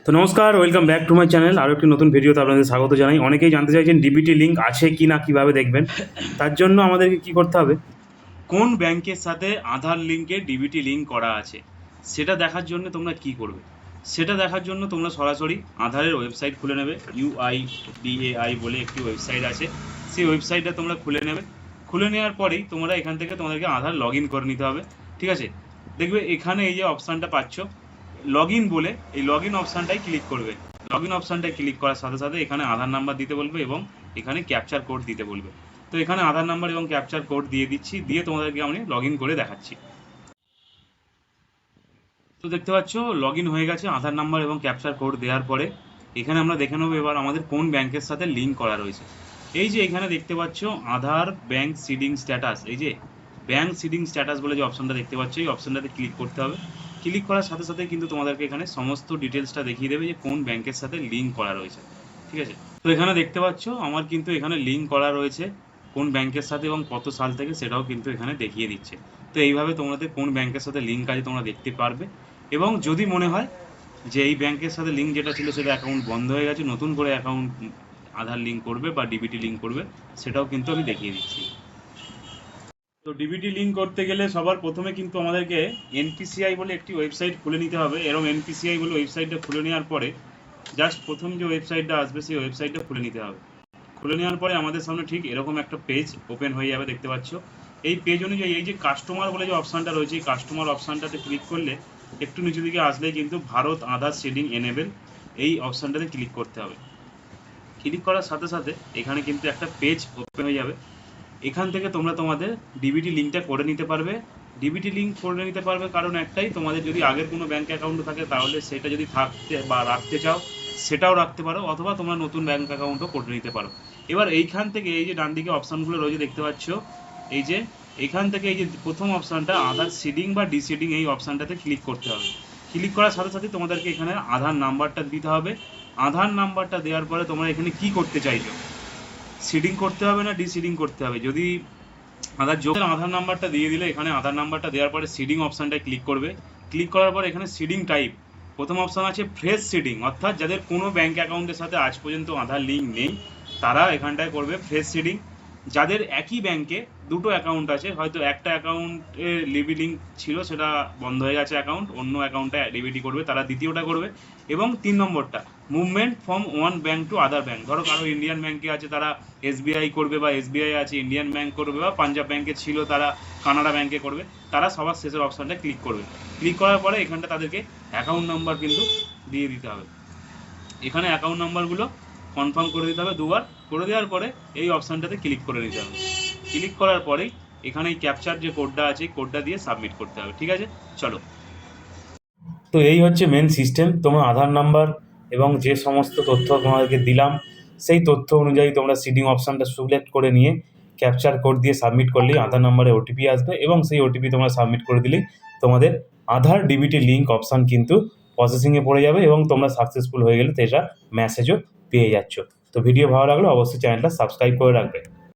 তো নমস্কার, welcome back to my channel. আরও একটি নতুন ভিডিওতে আপনাদের স্বাগত জানাই। অনেকেই জানতে চাইছেন ডিবিটি লিঙ্ক আছে কি না, কীভাবে দেখবেন। তার জন্য আমাদেরকে কি করতে হবে, কোন ব্যাংকের সাথে আধার লিঙ্কে ডিবিটি লিঙ্ক করা আছে সেটা দেখার জন্য তোমরা কি করবে। সেটা দেখার জন্য তোমরা সরাসরি আধারের ওয়েবসাইট খুলে নেবে। UIDAI বলে একটি ওয়েবসাইট আছে, সেই ওয়েবসাইটটা তোমরা খুলে নেবে। খুলে নেওয়ার পরেই তোমরা এখান থেকে তোমাদেরকে আধার লগ ইন করে নিতে হবে। ঠিক আছে, দেখবে এখানে এই যে অপশানটা পাচ্ছ লগ ইন বলে, এই লগ ইন অপশানটাই ক্লিক করবে। লগ ইন অপশানটায় ক্লিক করার সাথে সাথে এখানে আধার নাম্বার দিতে বলবে এবং এখানে ক্যাপচার কোড দিতে বলবে। তো এখানে আধার নাম্বার এবং ক্যাপচার কোড দিয়ে দিচ্ছি, দিয়ে তোমাদেরকে আমি লগ ইন করে দেখাচ্ছি। তো দেখতে পাচ্ছ লগ ইন হয়ে গেছে আধার নাম্বার এবং ক্যাপচার কোড দেওয়ার পরে। এখানে আমরা দেখে নেবো এবার আমাদের কোন ব্যাংকের সাথে লিঙ্ক করা রয়েছে। এই যে এখানে দেখতে পাচ্ছ আধার ব্যাংক সিডিং স্ট্যাটাস, এই যে ব্যাংক সিডিং স্ট্যাটাস বলে যে অপশনটা দেখতে পাচ্ছ, এই অপশনটাতে ক্লিক করতে হবে। ক্লিক করার সাথে সাথে কিন্তু তোমাদেরকে এখানে সমস্ত ডিটেলসটা দেখিয়ে দেবে যে কোন ব্যাংকের সাথে লিঙ্ক করা রয়েছে। ঠিক আছে, তো এখানে দেখতে পাচ্ছ আমার কিন্তু এখানে লিঙ্ক করা রয়েছে কোন ব্যাংকের সাথে এবং কত সাল থেকে, সেটাও কিন্তু এখানে দেখিয়ে দিচ্ছে। তো এইভাবে তোমাদের কোন ব্যাংকের সাথে লিঙ্ক আছে তোমরা দেখতে পারবে। এবং যদি মনে হয় যে এই ব্যাংকের সাথে লিঙ্ক যেটা ছিল সেটা অ্যাকাউন্ট বন্ধ হয়ে গেছে, নতুন করে অ্যাকাউন্ট আধার লিঙ্ক করবে বা ডিবিটি লিঙ্ক করবে, সেটাও কিন্তু আমি দেখিয়ে দিচ্ছি। তো ডিবিটি লিঙ্ক করতে গেলে সবার প্রথমে কিন্তু আমাদেরকে NPCI বলে একটি ওয়েবসাইট খুলে নিতে হবে। এরকম NPCI বলে ওয়েবসাইটটা খুলে নেওয়ার পরে জাস্ট প্রথম যে ওয়েবসাইটটা আসবে সেই ওয়েবসাইটটা খুলে নিতে হবে। খুলে নেওয়ার পরে আমাদের সামনে ঠিক এরকম একটা পেজ ওপেন হয়ে যাবে, দেখতে পাচ্ছ। এই পেজ অনুযায়ী এই যে কাস্টমার বলে যে অপশানটা রয়েছে, এই কাস্টমার অপশানটাতে ক্লিক করলে একটু নিচু দিকে আসলেই কিন্তু ভারত আধার সিডিং এনেবেল এই অপশানটাতে ক্লিক করতে হবে। ক্লিক করার সাথে সাথে এখানে কিন্তু একটা পেজ ওপেন হয়ে যাবে। এখান থেকে তোমরা তোমাদের ডিবিটি লিঙ্কটা করে নিতে পারবে। ডিবিটি লিঙ্ক করে নিতে পারবে কারণ একটাই, তোমাদের যদি আগের কোনো ব্যাঙ্ক অ্যাকাউন্ট থাকে তাহলে সেটা যদি থাকতে বা রাখতে চাও সেটাও রাখতে পারো, অথবা তোমরা নতুন ব্যাঙ্ক অ্যাকাউন্টও করে নিতে পারো। এবার এইখান থেকে এই যে ডান দিকে অপশানগুলো রয়েছে দেখতে পাচ্ছ, এই যে এখান থেকে এই যে প্রথম অপশানটা আধার সিডিং বা ডিসিডিং, এই অপশানটাতে ক্লিক করতে হবে। ক্লিক করার সাথে সাথে তোমাদেরকে এখানে আধার নাম্বারটা দিতে হবে। আধার নাম্বারটা দেওয়ার পরে তোমরা এখানে কি করতে চাইছো, সিডিং করতে হবে না ডিসিডিং করতে হবে। যদি আধার নাম্বারটা দিয়ে দিলে এখানে আধার নাম্বারটা দেওয়ার পরে সিডিং অপশানটায় ক্লিক করবে। ক্লিক করার পর এখানে সিডিং টাইপ প্রথম অপশান আছে ফ্রেশ সিডিং, অর্থাৎ যাদের কোনো ব্যাঙ্ক অ্যাকাউন্টের সাথে আজ পর্যন্ত আধার লিঙ্ক নেই তারা এখানটায় করবে ফ্রেশ সিডিং। যাদের একই ব্যাংকে দুটো অ্যাকাউন্ট আছে, হয়তো একটা অ্যাকাউন্টে লিবি লিঙ্ক ছিল সেটা বন্ধ হয়ে গেছে অ্যাকাউন্ট, অন্য অ্যাকাউন্টে ডিবিটি করবে, তারা দ্বিতীয়টা করবে। এবং 3 নম্বরটা movement from one bank to other bank, ধরো কারো ইন্ডিয়ান ব্যাংকে আছে তারা SBI করবে, বা SBI আছে ইন্ডিয়ান ব্যাংক করবে, বা পাঞ্জাব ব্যাংকে ছিল তারা কানাডা ব্যাংকে করবে, তারা সবার শেষের অপশানটা ক্লিক করবে। ক্লিক করার পরে এখানটা তাদেরকে অ্যাকাউন্ট নাম্বার কিন্তু দিয়ে দিতে হবে। এখানে অ্যাকাউন্ট নাম্বারগুলো কনফার্ম করে দিতে হবে দুবার। করে দেওয়ার পরে এই অপশানটাতে ক্লিক করে নিতে হবে। ক্লিক করার পরেই এখানে এই ক্যাপচার যে কোডটা আছে কোডটা দিয়ে সাবমিট করতে হবে। ঠিক আছে, চলো। তো এই হচ্ছে মেন সিস্টেম। তোমার আধার নাম্বার এবং যে সমস্ত তথ্য তোমাদেরকে দিলাম সেই তথ্য অনুযায়ী তোমরা সিডিং অপশানটা সিলেক্ট করে নিয়ে ক্যাপচার কোড দিয়ে সাবমিট করলেই আধার নাম্বারে OTP আসবে, এবং সেই OTP তোমরা সাবমিট করে দিলেই তোমাদের আধার ডিবিটি লিঙ্ক অপশান কিন্তু প্রসেসিংয়ে পড়ে যাবে এবং তোমরা সাকসেসফুল হয়ে গেলে সেটা মেসেজও পেয়ে যাচ্ছ। তো ভিডিও ভালো লাগলে অবশ্যই চ্যানেলটা সাবস্ক্রাইব করে রাখবে।